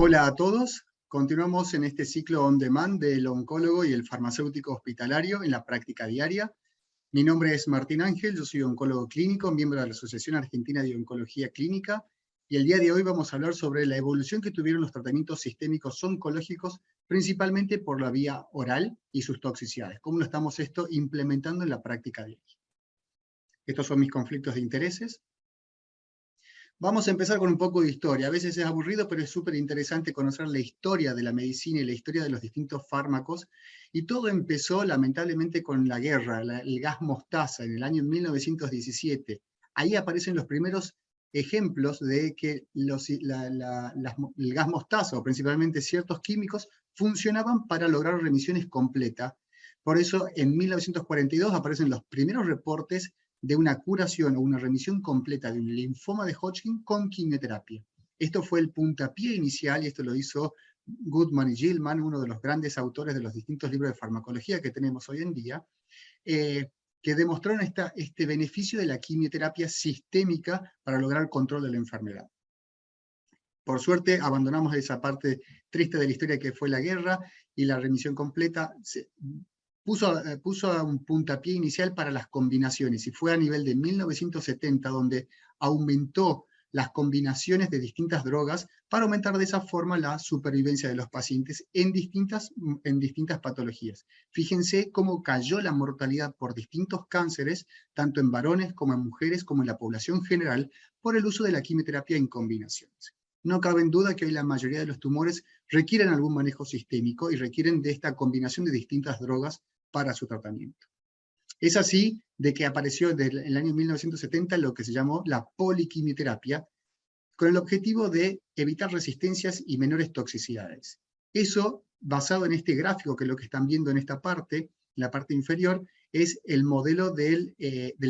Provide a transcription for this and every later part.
Hola a todos, continuamos en este ciclo on demand del oncólogo y el farmacéutico hospitalario en la práctica diaria. Mi nombre es Martín Ángel, yo soy oncólogo clínico, miembro de la Asociación Argentina de Oncología Clínica, y el día de hoy vamos a hablar sobre la evolución que tuvieron los tratamientos sistémicos oncológicos, principalmente por la vía oral y sus toxicidades, cómo lo estamos implementando en la práctica diaria. Estos son mis conflictos de intereses. Vamos a empezar con un poco de historia. A veces es aburrido, pero es súper interesante conocer la historia de la medicina y la historia de los distintos fármacos. Y todo empezó, lamentablemente, con la guerra, el gas mostaza, en el año 1917. Ahí aparecen los primeros ejemplos de que el gas mostaza, o principalmente ciertos químicos, funcionaban para lograr remisiones completas. Por eso, en 1942 aparecen los primeros reportes de una curación o una remisión completa de un linfoma de Hodgkin con quimioterapia. Esto fue el puntapié inicial, y esto lo hizo Goodman y Gilman, uno de los grandes autores de los distintos libros de farmacología que tenemos hoy en día, que demostraron este beneficio de la quimioterapia sistémica para lograr el control de la enfermedad. Por suerte, abandonamos esa parte triste de la historia que fue la guerra, y la remisión completa puso un puntapié inicial para las combinaciones, y fue a nivel de 1970 donde aumentó las combinaciones de distintas drogas para aumentar de esa forma la supervivencia de los pacientes en distintas patologías. Fíjense cómo cayó la mortalidad por distintos cánceres, tanto en varones como en mujeres, como en la población general, por el uso de la quimioterapia en combinaciones. No cabe en duda que hoy la mayoría de los tumores requieren algún manejo sistémico y requieren de esta combinación de distintas drogas para su tratamiento. Es así de que apareció desde el año 1970 lo que se llamó la poliquimioterapia, con el objetivo de evitar resistencias y menores toxicidades. Eso, basado en este gráfico, que es lo que están viendo en esta parte, en la parte inferior, es el modelo del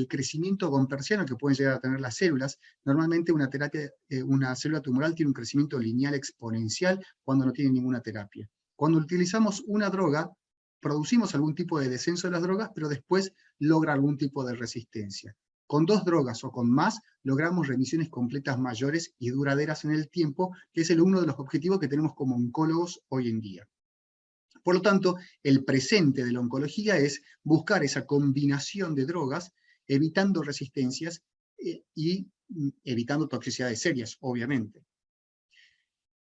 crecimiento gompersiano que pueden llegar a tener las células. Normalmente una célula tumoral tiene un crecimiento lineal exponencial cuando no tiene ninguna terapia. Cuando utilizamos una droga, producimos algún tipo de descenso de las drogas, pero después logra algún tipo de resistencia. Con 2 drogas o con más, logramos remisiones completas mayores y duraderas en el tiempo, que es uno de los objetivos que tenemos como oncólogos hoy en día. Por lo tanto, el presente de la oncología es buscar esa combinación de drogas, evitando resistencias y evitando toxicidades serias, obviamente.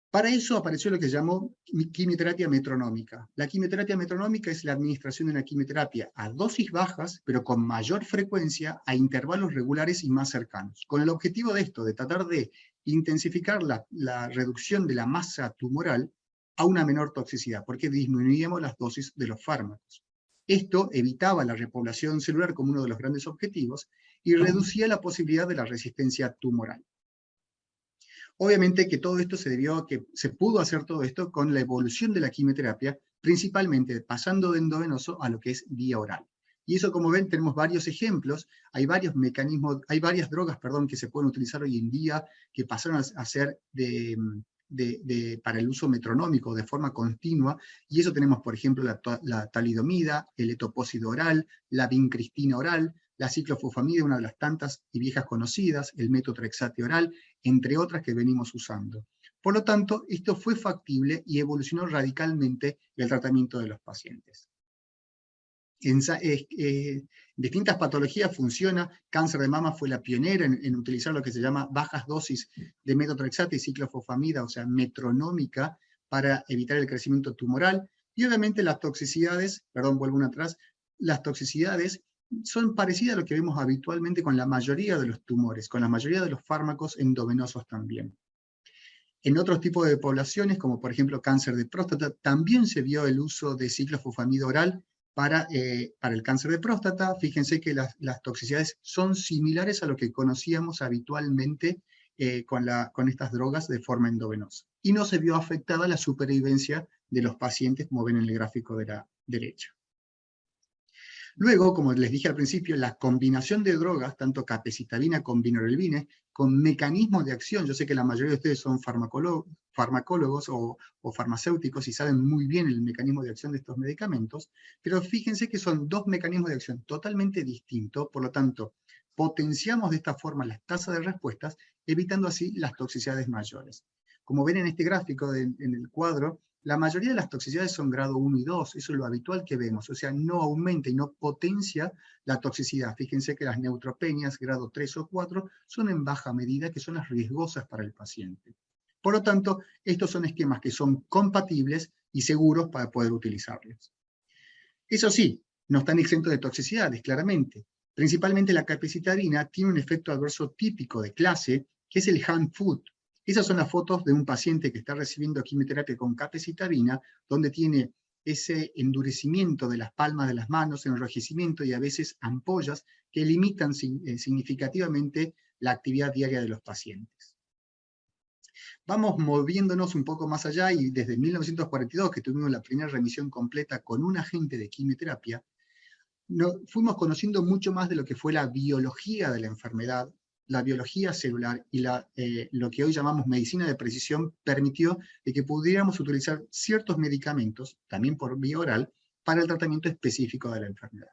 Para eso apareció lo que se llamó quimioterapia metronómica. La quimioterapia metronómica es la administración de una quimioterapia a dosis bajas, pero con mayor frecuencia, a intervalos regulares y más cercanos, con el objetivo de esto, de tratar de intensificar la reducción de la masa tumoral a una menor toxicidad, porque disminuíamos las dosis de los fármacos. Esto evitaba la repoblación celular como uno de los grandes objetivos y reducía la posibilidad de la resistencia tumoral. Obviamente que todo esto se debió a que se pudo hacer todo esto con la evolución de la quimioterapia, principalmente pasando de endovenoso a lo que es vía oral. Y eso, como ven, tenemos varios ejemplos, hay varios mecanismos, hay varias drogas, que se pueden utilizar hoy en día, que pasaron a ser para el uso metronómico de forma continua, y eso tenemos, por ejemplo, la talidomida, el etoposide oral, la vincristina oral, la ciclofosfamida, una de las tantas y viejas conocidas, el metotrexate oral, entre otras que venimos usando. Por lo tanto, esto fue factible y evolucionó radicalmente el tratamiento de los pacientes. En distintas patologías funciona. Cáncer de mama fue la pionera en utilizar lo que se llama bajas dosis de metotrexate y ciclofosfamida, o sea, metronómica, para evitar el crecimiento tumoral. Y obviamente las toxicidades, vuelvo una atrás, las toxicidades son parecidas a lo que vemos habitualmente con la mayoría de los tumores, con la mayoría de los fármacos endovenosos también. En otros tipos de poblaciones, como por ejemplo cáncer de próstata, también se vio el uso de ciclofosfamida oral para el cáncer de próstata. Fíjense que las toxicidades son similares a lo que conocíamos habitualmente con estas drogas de forma endovenosa. Y no se vio afectada la supervivencia de los pacientes, como ven en el gráfico de la derecha. Luego, como les dije al principio, la combinación de drogas, tanto capecitabina con vinorelbine, con mecanismos de acción, yo sé que la mayoría de ustedes son farmacólogos o farmacéuticos y saben muy bien el mecanismo de acción de estos medicamentos, pero fíjense que son 2 mecanismos de acción totalmente distintos, por lo tanto, potenciamos de esta forma las tasas de respuestas, evitando así las toxicidades mayores. Como ven en este gráfico, en el cuadro, la mayoría de las toxicidades son grado 1 y 2, eso es lo habitual que vemos, o sea, no aumenta y no potencia la toxicidad. Fíjense que las neutropenias, grado 3 o 4, son en baja medida, que son las riesgosas para el paciente. Por lo tanto, estos son esquemas que son compatibles y seguros para poder utilizarlos. Eso sí, no están exentos de toxicidades, claramente. Principalmente la capecitabina tiene un efecto adverso típico de clase, que es el hand foot. Esas son las fotos de un paciente que está recibiendo quimioterapia con capecitabina, donde tiene ese endurecimiento de las palmas de las manos, enrojecimiento y a veces ampollas que limitan significativamente la actividad diaria de los pacientes. Vamos moviéndonos un poco más allá y desde 1942, que tuvimos la primera remisión completa con un agente de quimioterapia, fuimos conociendo mucho más de lo que fue la biología de la enfermedad, la biología celular y lo que hoy llamamos medicina de precisión permitió de que pudiéramos utilizar ciertos medicamentos, también por vía oral, para el tratamiento específico de la enfermedad.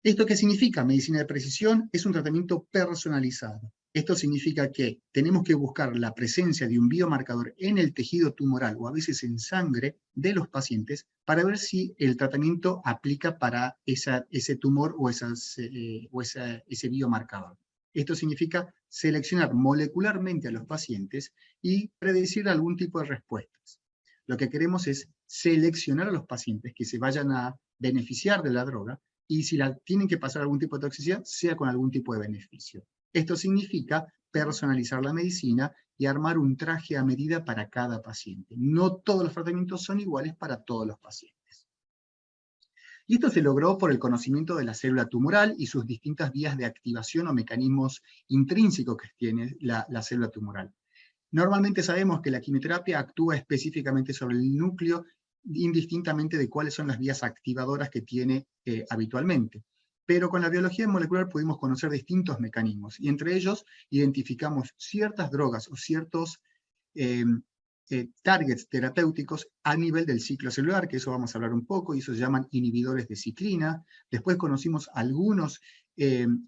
¿Esto qué significa? Medicina de precisión es un tratamiento personalizado. Esto significa que tenemos que buscar la presencia de un biomarcador en el tejido tumoral o a veces en sangre de los pacientes para ver si el tratamiento aplica para ese tumor o ese biomarcador. Esto significa seleccionar molecularmente a los pacientes y predecir algún tipo de respuestas. Lo que queremos es seleccionar a los pacientes que se vayan a beneficiar de la droga y si tienen que pasar algún tipo de toxicidad, sea con algún tipo de beneficio. Esto significa personalizar la medicina y armar un traje a medida para cada paciente. No todos los tratamientos son iguales para todos los pacientes. Y esto se logró por el conocimiento de la célula tumoral y sus distintas vías de activación o mecanismos intrínsecos que tiene la célula tumoral. Normalmente sabemos que la quimioterapia actúa específicamente sobre el núcleo, indistintamente de cuáles son las vías activadoras que tiene habitualmente. Pero con la biología molecular pudimos conocer distintos mecanismos, y entre ellos identificamos ciertas drogas o ciertos targets terapéuticos a nivel del ciclo celular, que eso vamos a hablar un poco, y eso se llaman inhibidores de ciclina. Después conocimos algunos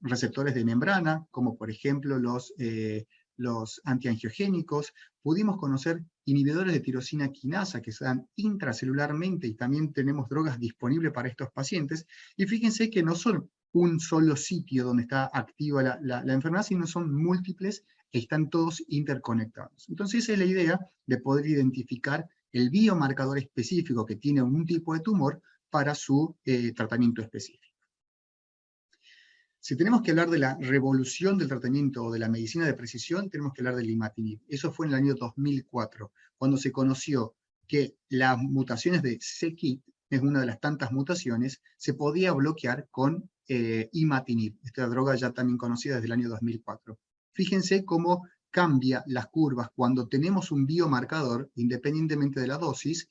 receptores de membrana, como por ejemplo los antiangiogénicos. Pudimos conocer inhibidores de tirosina quinasa que se dan intracelularmente y también tenemos drogas disponibles para estos pacientes. Y fíjense que no son un solo sitio donde está activa la enfermedad, sino son múltiples, están todos interconectados. Entonces esa es la idea de poder identificar el biomarcador específico que tiene un tipo de tumor para su tratamiento específico. Si tenemos que hablar de la revolución del tratamiento o de la medicina de precisión, tenemos que hablar del imatinib. Eso fue en el año 2004, cuando se conoció que las mutaciones de c-KIT, es una de las tantas mutaciones, se podía bloquear con imatinib, esta droga ya también conocida desde el año 2004. Fíjense cómo cambia las curvas cuando tenemos un biomarcador, independientemente de la dosis,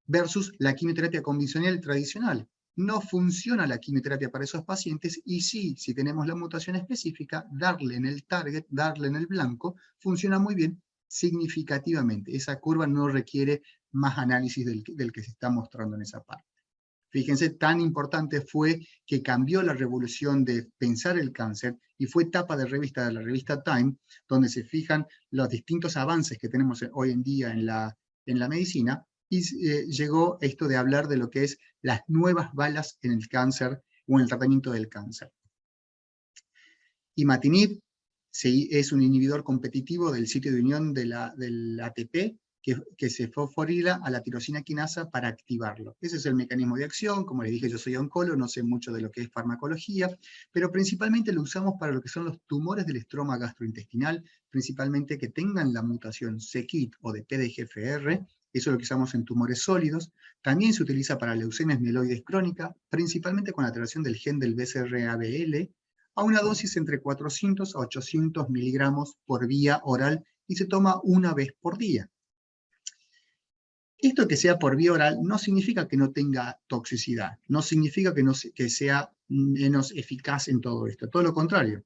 versus la quimioterapia convencional tradicional. No funciona la quimioterapia para esos pacientes y sí, si tenemos la mutación específica, darle en el target, darle en el blanco, funciona muy bien significativamente. Esa curva no requiere más análisis del que se está mostrando en esa parte. Fíjense, tan importante fue que cambió la revolución de pensar el cáncer y fue tapa de la revista Time, donde se fijan los distintos avances que tenemos hoy en día en la medicina, y llegó esto de hablar de lo que es las nuevas balas en el cáncer o en el tratamiento del cáncer. Imatinib es un inhibidor competitivo del sitio de unión del ATP, que se fosforila a la tirosina quinasa para activarlo. Ese es el mecanismo de acción. Como les dije, yo soy oncólogo, no sé mucho de lo que es farmacología, pero principalmente lo usamos para lo que son los tumores del estroma gastrointestinal, principalmente que tengan la mutación c-KIT o de PDGFR. Eso es lo que usamos en tumores sólidos. También se utiliza para leucemias mieloides crónicas, principalmente con alteración del gen del BCR-ABL, a una dosis entre 400 a 800 miligramos por vía oral y se toma una vez por día. Esto que sea por vía oral no significa que no tenga toxicidad, no significa que sea menos eficaz en todo esto, todo lo contrario.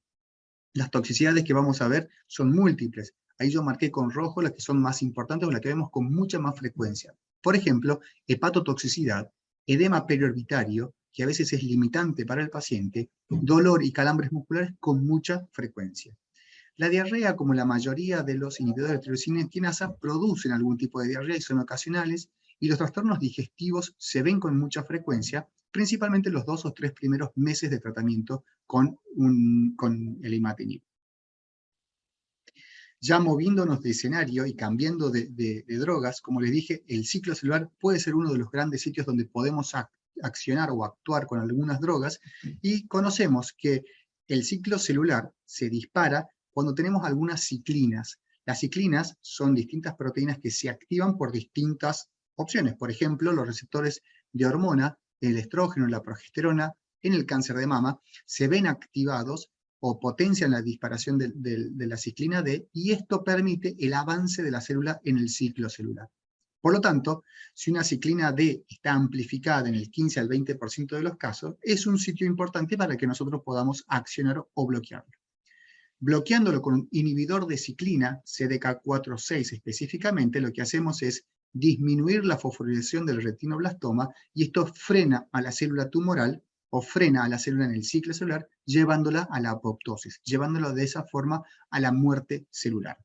Las toxicidades que vamos a ver son múltiples. Ahí yo marqué con rojo las que son más importantes o las que vemos con mucha más frecuencia. Por ejemplo, hepatotoxicidad, edema periorbitario, que a veces es limitante para el paciente, dolor y calambres musculares con mucha frecuencia. La diarrea, como la mayoría de los inhibidores de tirosina quinasa, producen algún tipo de diarrea y son ocasionales, y los trastornos digestivos se ven con mucha frecuencia, principalmente los 2 o 3 primeros meses de tratamiento con el imatinib. Ya moviéndonos de escenario y cambiando de drogas, como les dije, el ciclo celular puede ser uno de los grandes sitios donde podemos accionar o actuar con algunas drogas, y conocemos que el ciclo celular se dispara cuando tenemos algunas ciclinas. Las ciclinas son distintas proteínas que se activan por distintas opciones. Por ejemplo, los receptores de hormona, el estrógeno, la progesterona, en el cáncer de mama, se ven activados o potencian la disparación de la ciclina D, y esto permite el avance de la célula en el ciclo celular. Por lo tanto, si una ciclina D está amplificada en el 15 al 20% de los casos, es un sitio importante para que nosotros podamos accionar o bloquearlo. Bloqueándolo con un inhibidor de ciclina, CDK4/6 específicamente, lo que hacemos es disminuir la fosforilación del retinoblastoma, y esto frena a la célula tumoral o frena a la célula en el ciclo celular, llevándola a la apoptosis, llevándola de esa forma a la muerte celular.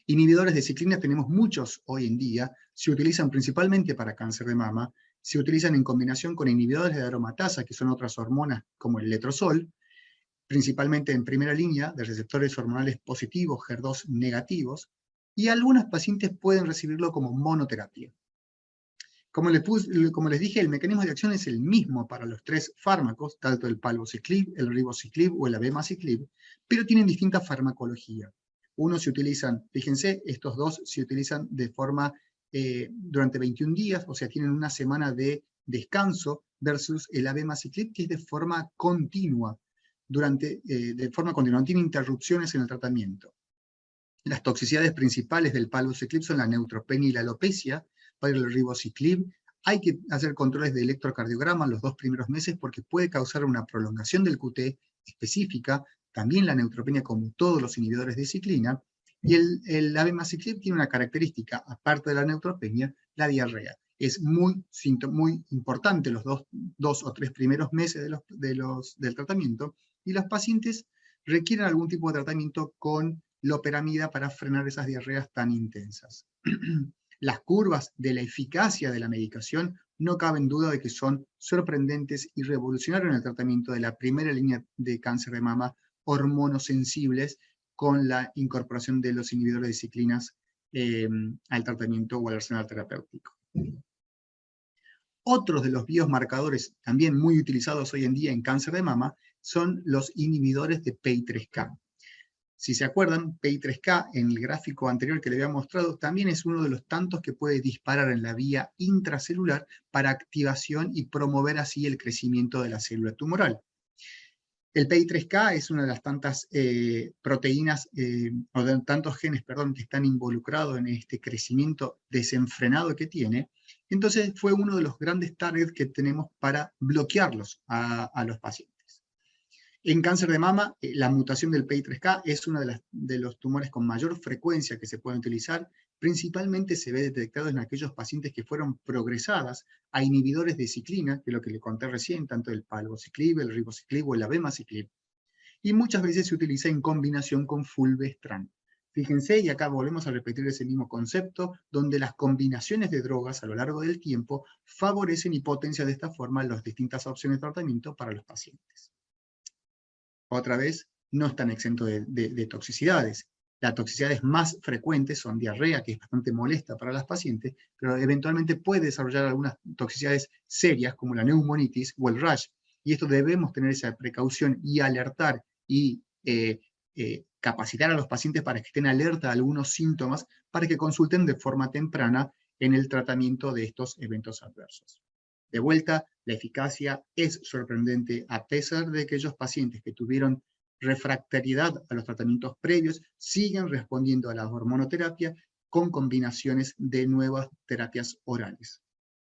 Inhibidores de ciclina tenemos muchos hoy en día, se utilizan principalmente para cáncer de mama, se utilizan en combinación con inhibidores de aromatasa, que son otras hormonas como el letrozol, principalmente en primera línea de receptores hormonales positivos, HER2 negativos, y algunos pacientes pueden recibirlo como monoterapia. Como les dije, el mecanismo de acción es el mismo para los 3 fármacos, tanto el palbociclib, el ribociclib o el abemaciclib, pero tienen distinta farmacología. Unos se utilizan, fíjense, estos dos se utilizan de forma durante 21 días, o sea, tienen una semana de descanso, versus el abemaciclib, que es de forma continua, no tiene interrupciones en el tratamiento. Las toxicidades principales del palbociclib son la neutropenia y la alopecia. Para el ribociclib hay que hacer controles de electrocardiograma los 2 primeros meses, porque puede causar una prolongación del QT específica, también la neutropenia, como todos los inhibidores de ciclina, y el abemaciclib tiene una característica, aparte de la neutropenia, la diarrea. Es muy importante los 2 o 3 primeros meses del tratamiento, y los pacientes requieren algún tipo de tratamiento con loperamida para frenar esas diarreas tan intensas. Las curvas de la eficacia de la medicación no caben duda de que son sorprendentes y revolucionaron el tratamiento de la primera línea de cáncer de mama hormonosensibles, con la incorporación de los inhibidores de ciclinas al tratamiento o al arsenal terapéutico. Otros de los biomarcadores también muy utilizados hoy en día en cáncer de mama son los inhibidores de PI3K. Si se acuerdan, PI3K, en el gráfico anterior que le había mostrado, también es uno de los tantos que puede disparar en la vía intracelular para activación y promover así el crecimiento de la célula tumoral. El PI3K es una de las tantas proteínas, o de tantos genes, perdón, que están involucrados en este crecimiento desenfrenado que tiene. Entonces fue uno de los grandes targets que tenemos para bloquearlos a los pacientes. En cáncer de mama, la mutación del PI3K es uno de los tumores con mayor frecuencia que se pueden utilizar. Principalmente se ve detectado en aquellos pacientes que fueron progresadas a inhibidores de ciclina, que es lo que le conté recién, tanto el palbociclib, el ribociclib o el abemaciclib. Y muchas veces se utiliza en combinación con fulvestrant. Fíjense, y acá volvemos a repetir ese mismo concepto, donde las combinaciones de drogas a lo largo del tiempo favorecen y potencian de esta forma las distintas opciones de tratamiento para los pacientes. Otra vez, no están exentos de toxicidades. Las toxicidades más frecuentes son diarrea, que es bastante molesta para las pacientes, pero eventualmente puede desarrollar algunas toxicidades serias, como la neumonitis o el rash, y esto debemos tener esa precaución y alertar y capacitar a los pacientes para que estén alerta a algunos síntomas, para que consulten de forma temprana en el tratamiento de estos eventos adversos. De vuelta, la eficacia es sorprendente, a pesar de que aquellos pacientes que tuvieron refractariedad a los tratamientos previos siguen respondiendo a la hormonoterapia con combinaciones de nuevas terapias orales.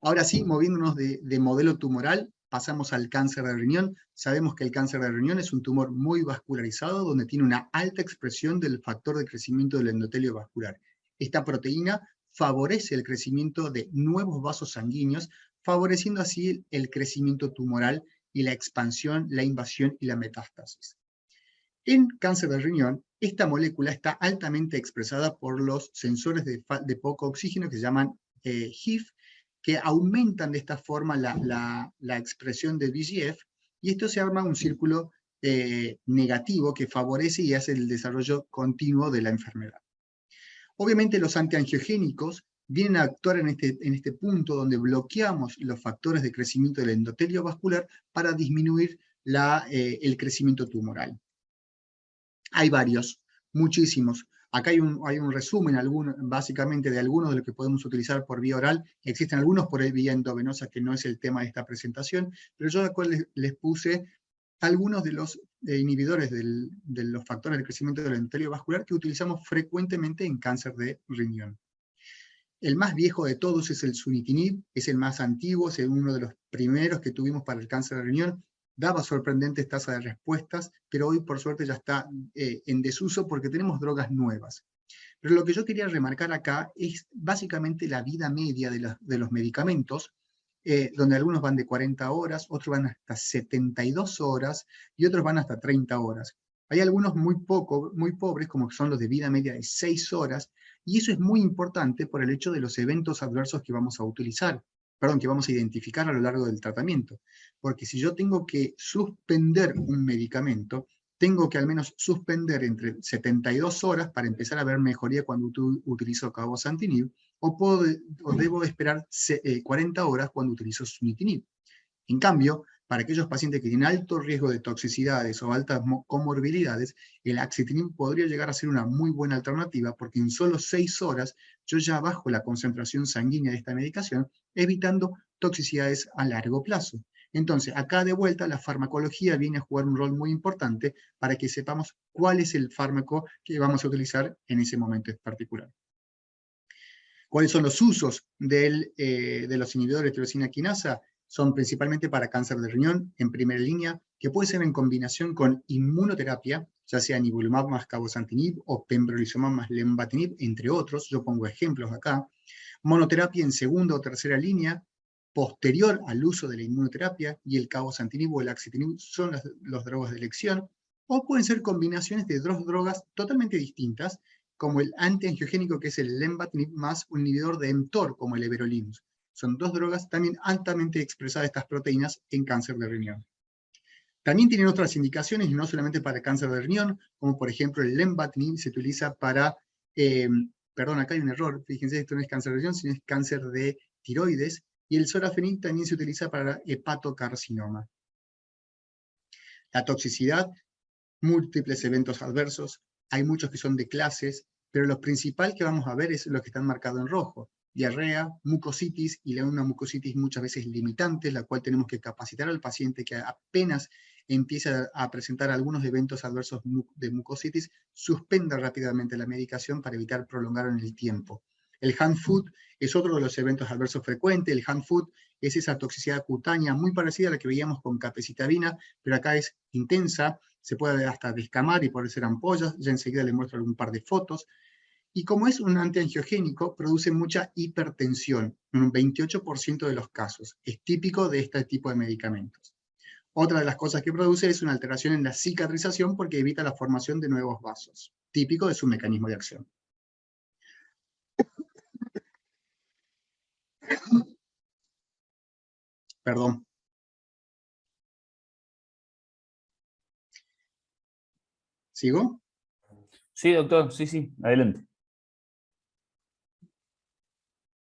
Ahora sí, moviéndonos de modelo tumoral, pasamos al cáncer de riñón. Sabemos que el cáncer de riñón es un tumor muy vascularizado, donde tiene una alta expresión del factor de crecimiento del endotelio vascular. Esta proteína favorece el crecimiento de nuevos vasos sanguíneos, favoreciendo así el crecimiento tumoral y la expansión, la invasión y la metástasis. En cáncer de riñón, esta molécula está altamente expresada por los sensores de poco oxígeno que se llaman HIF, que aumentan de esta forma la expresión de VEGF, y esto se arma un círculo negativo que favorece y hace el desarrollo continuo de la enfermedad. Obviamente los antiangiogénicos vienen a actuar en este punto donde bloqueamos los factores de crecimiento del endotelio vascular para disminuir el crecimiento tumoral. Hay varios, muchísimos. Acá hay un resumen básicamente de algunos de los que podemos utilizar por vía oral. Existen algunos por vía endovenosa, que no es el tema de esta presentación, pero yo acá les puse algunos de los inhibidores de los factores de crecimiento del endotelio vascular que utilizamos frecuentemente en cáncer de riñón. El más viejo de todos es el sunitinib, es el más antiguo, es uno de los primeros que tuvimos para el cáncer de riñón. Daba sorprendentes tasas de respuestas, pero hoy por suerte ya está en desuso porque tenemos drogas nuevas. Pero lo que yo quería remarcar acá es básicamente la vida media de los medicamentos, donde algunos van de 40 horas, otros van hasta 72 horas y otros van hasta 30 horas. Hay algunos muy pobres, como son los de vida media de 6 horas, y eso es muy importante por el hecho de los eventos adversos que vamos a utilizar, que vamos a identificar a lo largo del tratamiento. Porque si yo tengo que suspender un medicamento, tengo que al menos suspender entre 72 horas para empezar a ver mejoría cuando utilizo cabozantinib, o debo esperar 40 horas cuando utilizo sunitinib. En cambio, para aquellos pacientes que tienen alto riesgo de toxicidades o altas comorbilidades, el axitinib podría llegar a ser una muy buena alternativa porque en solo 6 horas yo ya bajo la concentración sanguínea de esta medicación, evitando toxicidades a largo plazo. Entonces, acá de vuelta la farmacología viene a jugar un rol muy importante para que sepamos cuál es el fármaco que vamos a utilizar en ese momento en particular. ¿Cuáles son los usos de los inhibidores de tirosina quinasa? Son principalmente para cáncer de riñón, en primera línea, que puede ser en combinación con inmunoterapia, ya sea nivolumab más cabozantinib o pembrolizumab más lenvatinib, entre otros. Yo pongo ejemplos acá. Monoterapia en segunda o tercera línea, posterior al uso de la inmunoterapia, y el cabozantinib o el axitinib son las drogas de elección. O pueden ser combinaciones de dos drogas totalmente distintas, como el antiangiogénico que es el lenvatinib más un inhibidor de mTOR como el everolimus. Son dos drogas también altamente expresadas estas proteínas en cáncer de riñón. También tienen otras indicaciones, y no solamente para cáncer de riñón, como por ejemplo el lenvatinib se utiliza para, perdón, acá hay un error, fíjense, esto no es cáncer de riñón, sino es cáncer de tiroides, y el sorafenib también se utiliza para hepatocarcinoma. La toxicidad, múltiples eventos adversos, hay muchos que son de clases, pero lo principal que vamos a ver es lo que están marcados en rojo: diarrea, mucositis, y una mucositis muchas veces limitante, la cual tenemos que capacitar al paciente que apenas empieza a presentar algunos eventos adversos de mucositis, suspenda rápidamente la medicación para evitar prolongar en el tiempo. El hand foot es otro de los eventos adversos frecuentes. El hand foot es esa toxicidad cutánea muy parecida a la que veíamos con capecitabina, pero acá es intensa, se puede hasta descamar y puede ser ampollas. Ya enseguida les muestro algún par de fotos. Y como es un antiangiogénico, produce mucha hipertensión, en un 28% de los casos. Es típico de este tipo de medicamentos. Otra de las cosas que produce es una alteración en la cicatrización porque evita la formación de nuevos vasos, típico de su mecanismo de acción. Perdón. ¿Sigo? Sí, doctor, sí, adelante.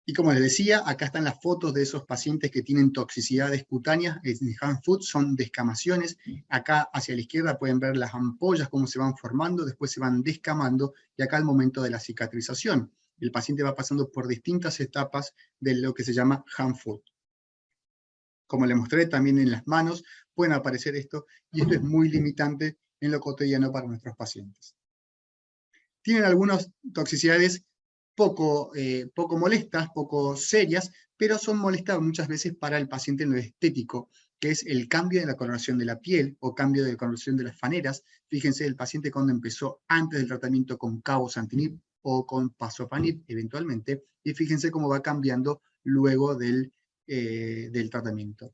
Y como les decía, acá están las fotos de esos pacientes que tienen toxicidades cutáneas. En hand foot son descamaciones. Acá hacia la izquierda pueden ver las ampollas, cómo se van formando, después se van descamando, y acá el momento de la cicatrización. El paciente va pasando por distintas etapas de lo que se llama hand foot. Como les mostré, también en las manos pueden aparecer esto, y esto es muy limitante en lo cotidiano para nuestros pacientes. Tienen algunas toxicidades poco molestas, poco serias, pero son molestas muchas veces para el paciente en lo estético, que es el cambio de la coloración de la piel o cambio de coloración de las faneras. Fíjense, el paciente cuando empezó antes del tratamiento con cabozantinib o con pazopanib eventualmente, y fíjense cómo va cambiando luego del tratamiento.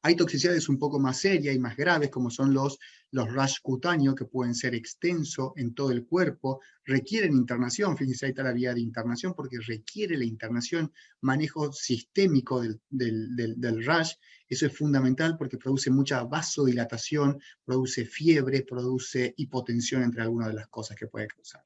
Hay toxicidades un poco más serias y más graves, como son los rash cutáneos, que pueden ser extensos en todo el cuerpo, requieren internación. Fíjense, ahí está la vía de internación, porque requiere la internación, manejo sistémico del rash. Eso es fundamental porque produce mucha vasodilatación, produce fiebre, produce hipotensión, entre algunas de las cosas que puede causar.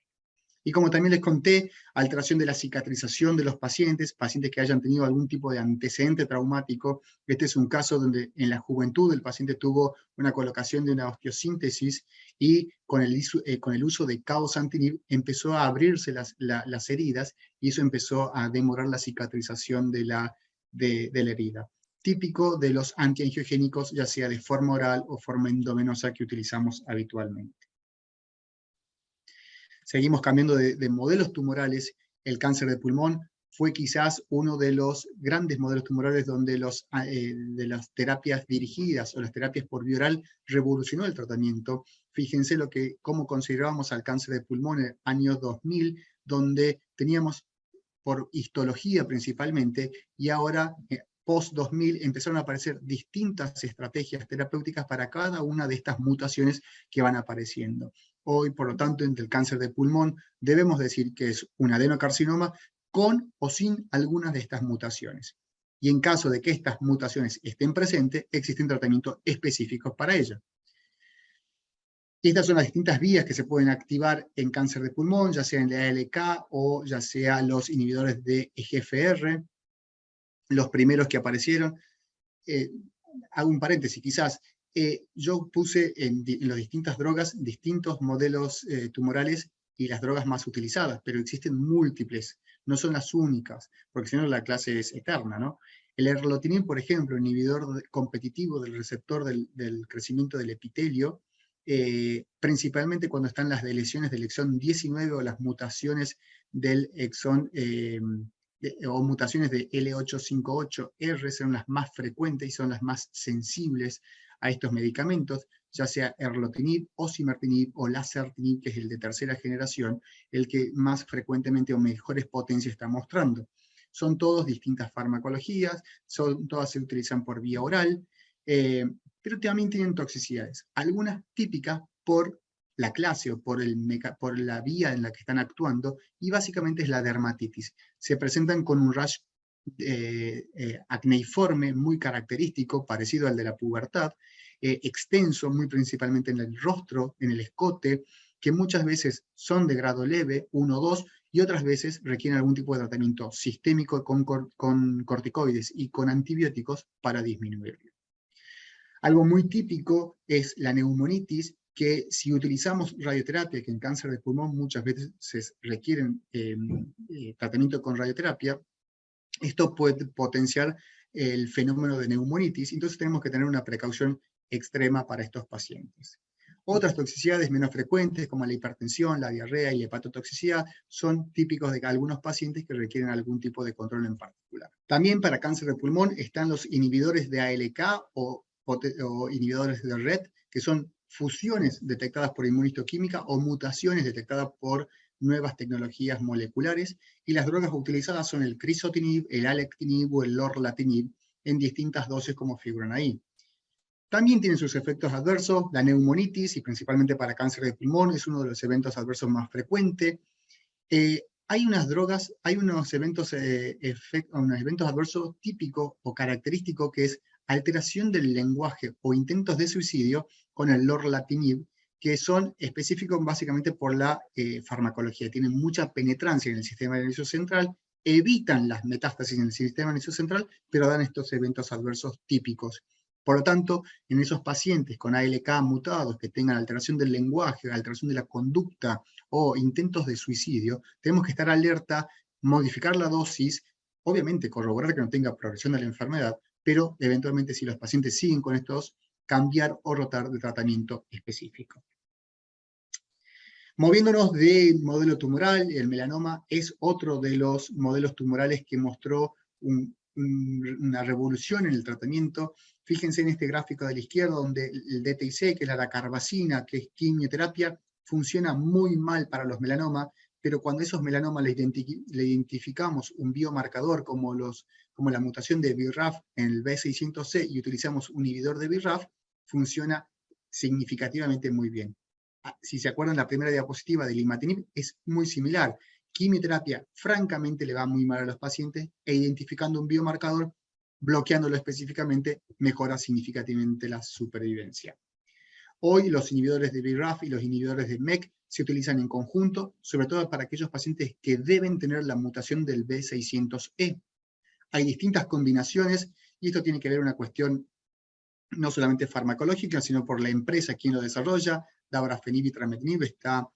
Y como también les conté, alteración de la cicatrización de los pacientes que hayan tenido algún tipo de antecedente traumático. Este es un caso donde en la juventud el paciente tuvo una colocación de una osteosíntesis y con el uso de cabozantinib empezó a abrirse las heridas, y eso empezó a demorar la cicatrización de la herida. Típico de los antiangiogénicos, ya sea de forma oral o forma endovenosa, que utilizamos habitualmente. Seguimos cambiando de modelos tumorales. El cáncer de pulmón fue quizás uno de los grandes modelos tumorales donde de las terapias dirigidas o las terapias por vía oral revolucionó el tratamiento. Fíjense cómo considerábamos al cáncer de pulmón en el año 2000, donde teníamos por histología principalmente, y ahora post-2000 empezaron a aparecer distintas estrategias terapéuticas para cada una de estas mutaciones que van apareciendo. Hoy, por lo tanto, entre el cáncer de pulmón debemos decir que es un adenocarcinoma con o sin algunas de estas mutaciones. Y en caso de que estas mutaciones estén presentes, existen tratamientos específicos para ello. Estas son las distintas vías que se pueden activar en cáncer de pulmón, ya sea en la ALK o ya sea los inhibidores de EGFR, los primeros que aparecieron. Hago un paréntesis, quizás. Yo puse en las distintas drogas distintos modelos tumorales y las drogas más utilizadas, pero existen múltiples, no son las únicas, porque si no la clase es eterna, ¿no? El erlotinib, por ejemplo, inhibidor competitivo del receptor del crecimiento del epitelio, principalmente cuando están las deleciones del exón 19 o las mutaciones del exón o mutaciones de L858R son las más frecuentes y son las más sensibles a estos medicamentos, ya sea erlotinib, osimertinib o lazertinib, que es el de tercera generación, el que más frecuentemente o mejores potencias está mostrando. Son todos distintas farmacologías, todas se utilizan por vía oral, pero también tienen toxicidades, algunas típicas por la clase o por la vía en la que están actuando, y básicamente es la dermatitis. Se presentan con un rash acneiforme muy característico, parecido al de la pubertad, extenso, muy principalmente en el rostro, en el escote, que muchas veces son de grado leve, 1 o 2, y otras veces requieren algún tipo de tratamiento sistémico con corticoides y con antibióticos para disminuirlo. Algo muy típico es la neumonitis, que si utilizamos radioterapia, que en cáncer de pulmón muchas veces se requieren tratamiento con radioterapia, esto puede potenciar el fenómeno de neumonitis, entonces tenemos que tener una precaución extrema para estos pacientes. Otras toxicidades menos frecuentes, como la hipertensión, la diarrea y la hepatotoxicidad, son típicos de algunos pacientes que requieren algún tipo de control en particular. También para cáncer de pulmón están los inhibidores de ALK o inhibidores de RET, que son fusiones detectadas por inmunistoquímica o mutaciones detectadas por nuevas tecnologías moleculares, y las drogas utilizadas son el crizotinib, el alectinib o el lorlatinib en distintas dosis, como figuran ahí. También tienen sus efectos adversos. La neumonitis, y principalmente para cáncer de pulmón, es uno de los eventos adversos más frecuentes. Hay unos eventos adversos típicos o característicos, que es alteración del lenguaje o intentos de suicidio con el lorlatinib, que son específicos básicamente por la farmacología. Tienen mucha penetrancia en el sistema nervioso central, evitan las metástasis en el sistema nervioso central, pero dan estos eventos adversos típicos. Por lo tanto, en esos pacientes con ALK mutados que tengan alteración del lenguaje, alteración de la conducta o intentos de suicidio, tenemos que estar alerta, modificar la dosis, obviamente corroborar que no tenga progresión de la enfermedad, pero eventualmente, si los pacientes siguen con estos, cambiar o rotar de tratamiento específico. Moviéndonos del modelo tumoral, el melanoma es otro de los modelos tumorales que mostró una revolución en el tratamiento. Fíjense en este gráfico de la izquierda, donde el DTIC, que es la dacarbazina, que es quimioterapia, funciona muy mal para los melanomas, pero cuando esos melanomas le identificamos un biomarcador como como la mutación de BRAF en el B600C y utilizamos un inhibidor de BRAF, funciona significativamente muy bien. Si se acuerdan, la primera diapositiva del imatinib es muy similar. Quimioterapia francamente le va muy mal a los pacientes e identificando un biomarcador, bloqueándolo específicamente, mejora significativamente la supervivencia. Hoy los inhibidores de BRAF y los inhibidores de MEK se utilizan en conjunto, sobre todo para aquellos pacientes que deben tener la mutación del B600E. Hay distintas combinaciones y esto tiene que ver una cuestión no solamente farmacológica, sino por la empresa quien lo desarrolla. Dabrafenib y trametinib está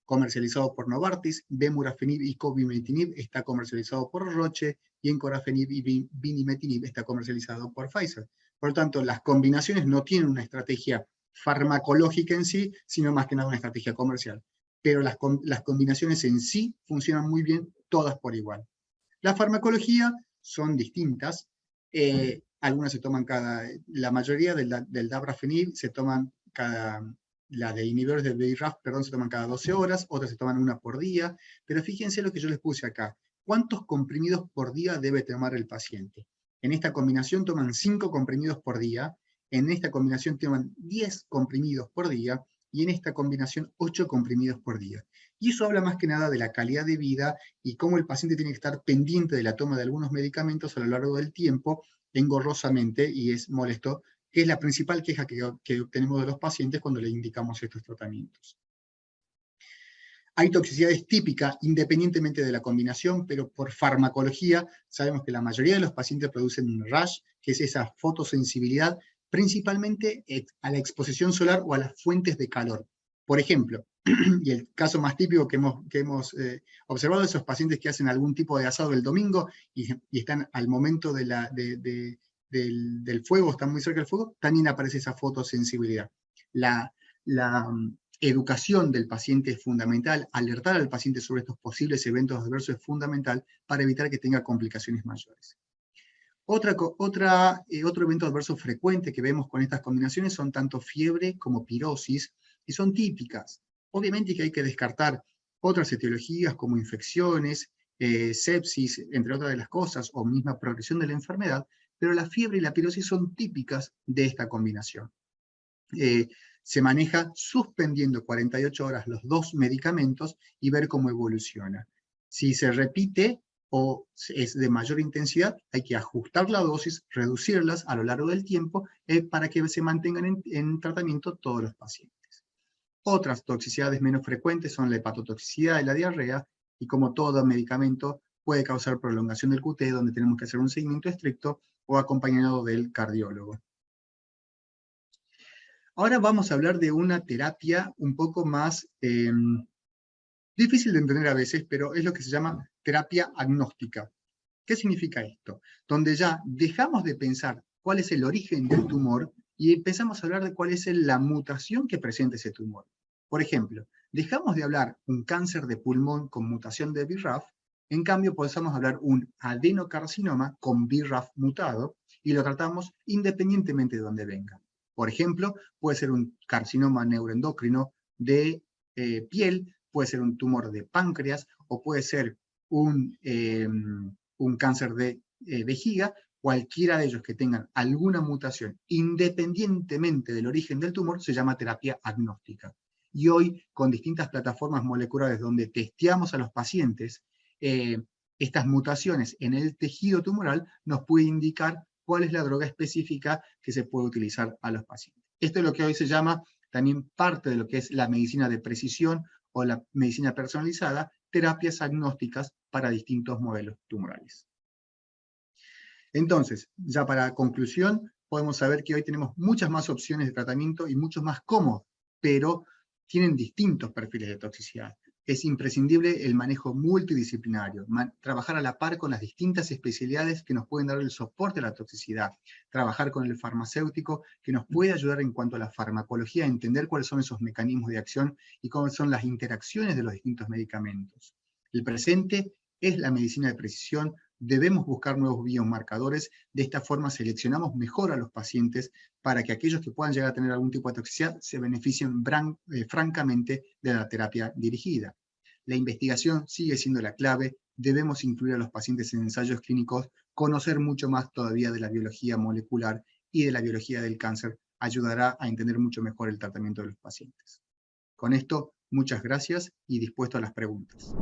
comercializado por Novartis, Bemurafenib y cobimetinib está comercializado por Roche, y encorafenib y binimetinib está comercializado por Pfizer. Por lo tanto, las combinaciones no tienen una estrategia farmacológica en sí, sino más que nada una estrategia comercial. Pero las combinaciones en sí funcionan muy bien, todas por igual. La farmacología son distintas. Algunas se toman la mayoría del dabrafenib se toman la de inhibidores de BRAF, perdón, se toman cada 12 horas, otras se toman una por día, pero fíjense lo que yo les puse acá. ¿Cuántos comprimidos por día debe tomar el paciente? En esta combinación toman 5 comprimidos por día, en esta combinación toman 10 comprimidos por día, y en esta combinación 8 comprimidos por día. Y eso habla más que nada de la calidad de vida y cómo el paciente tiene que estar pendiente de la toma de algunos medicamentos a lo largo del tiempo, engorrosamente, y es molesto, que es la principal queja que obtenemos de los pacientes cuando le indicamos estos tratamientos. Hay toxicidades típicas, independientemente de la combinación, pero por farmacología sabemos que la mayoría de los pacientes producen rash, que es esa fotosensibilidad, principalmente a la exposición solar o a las fuentes de calor. Por ejemplo, y el caso más típico que hemos observado es esos pacientes que hacen algún tipo de asado el domingo y están al momento del fuego, están muy cerca del fuego, también aparece esa fotosensibilidad. La educación del paciente es fundamental, alertar al paciente sobre estos posibles eventos adversos es fundamental para evitar que tenga complicaciones mayores. Otro evento adverso frecuente que vemos con estas combinaciones son tanto fiebre como pirosis, y son típicas. Obviamente que hay que descartar otras etiologías como infecciones, sepsis, entre otras de las cosas, o misma progresión de la enfermedad, pero la fiebre y la pirosis son típicas de esta combinación. Se maneja suspendiendo 48 horas los 2 medicamentos y ver cómo evoluciona. Si se repite o es de mayor intensidad, hay que ajustar la dosis, reducirlas a lo largo del tiempo para que se mantengan en tratamiento todos los pacientes. Otras toxicidades menos frecuentes son la hepatotoxicidad y la diarrea, y como todo medicamento puede causar prolongación del QT, donde tenemos que hacer un seguimiento estricto o acompañado del cardiólogo. Ahora vamos a hablar de una terapia un poco más difícil de entender a veces, pero es lo que se llama terapia agnóstica. ¿Qué significa esto? Donde ya dejamos de pensar cuál es el origen del tumor y empezamos a hablar de cuál es la mutación que presenta ese tumor. Por ejemplo, dejamos de hablar un cáncer de pulmón con mutación de BRAF, en cambio podemos hablar un adenocarcinoma con BRAF mutado y lo tratamos independientemente de dónde venga. Por ejemplo, puede ser un carcinoma neuroendocrino de piel, puede ser un tumor de páncreas, o puede ser un cáncer de vejiga. Cualquiera de ellos que tengan alguna mutación, independientemente del origen del tumor, se llama terapia agnóstica. Y hoy, con distintas plataformas moleculares donde testeamos a los pacientes, estas mutaciones en el tejido tumoral nos puede indicar cuál es la droga específica que se puede utilizar a los pacientes. Esto es lo que hoy se llama también parte de lo que es la medicina de precisión o la medicina personalizada, terapias agnósticas para distintos modelos tumorales. Entonces, ya para conclusión, podemos saber que hoy tenemos muchas más opciones de tratamiento y muchos más cómodos, pero tienen distintos perfiles de toxicidad. Es imprescindible el manejo multidisciplinario, trabajar a la par con las distintas especialidades que nos pueden dar el soporte a la toxicidad, trabajar con el farmacéutico que nos puede ayudar en cuanto a la farmacología, a entender cuáles son esos mecanismos de acción y cuáles son las interacciones de los distintos medicamentos. El presente es la medicina de precisión. Debemos buscar nuevos biomarcadores, de esta forma seleccionamos mejor a los pacientes para que aquellos que puedan llegar a tener algún tipo de toxicidad se beneficien francamente de la terapia dirigida. La investigación sigue siendo la clave, debemos incluir a los pacientes en ensayos clínicos, conocer mucho más todavía de la biología molecular y de la biología del cáncer ayudará a entender mucho mejor el tratamiento de los pacientes. Con esto, muchas gracias y dispuesto a las preguntas.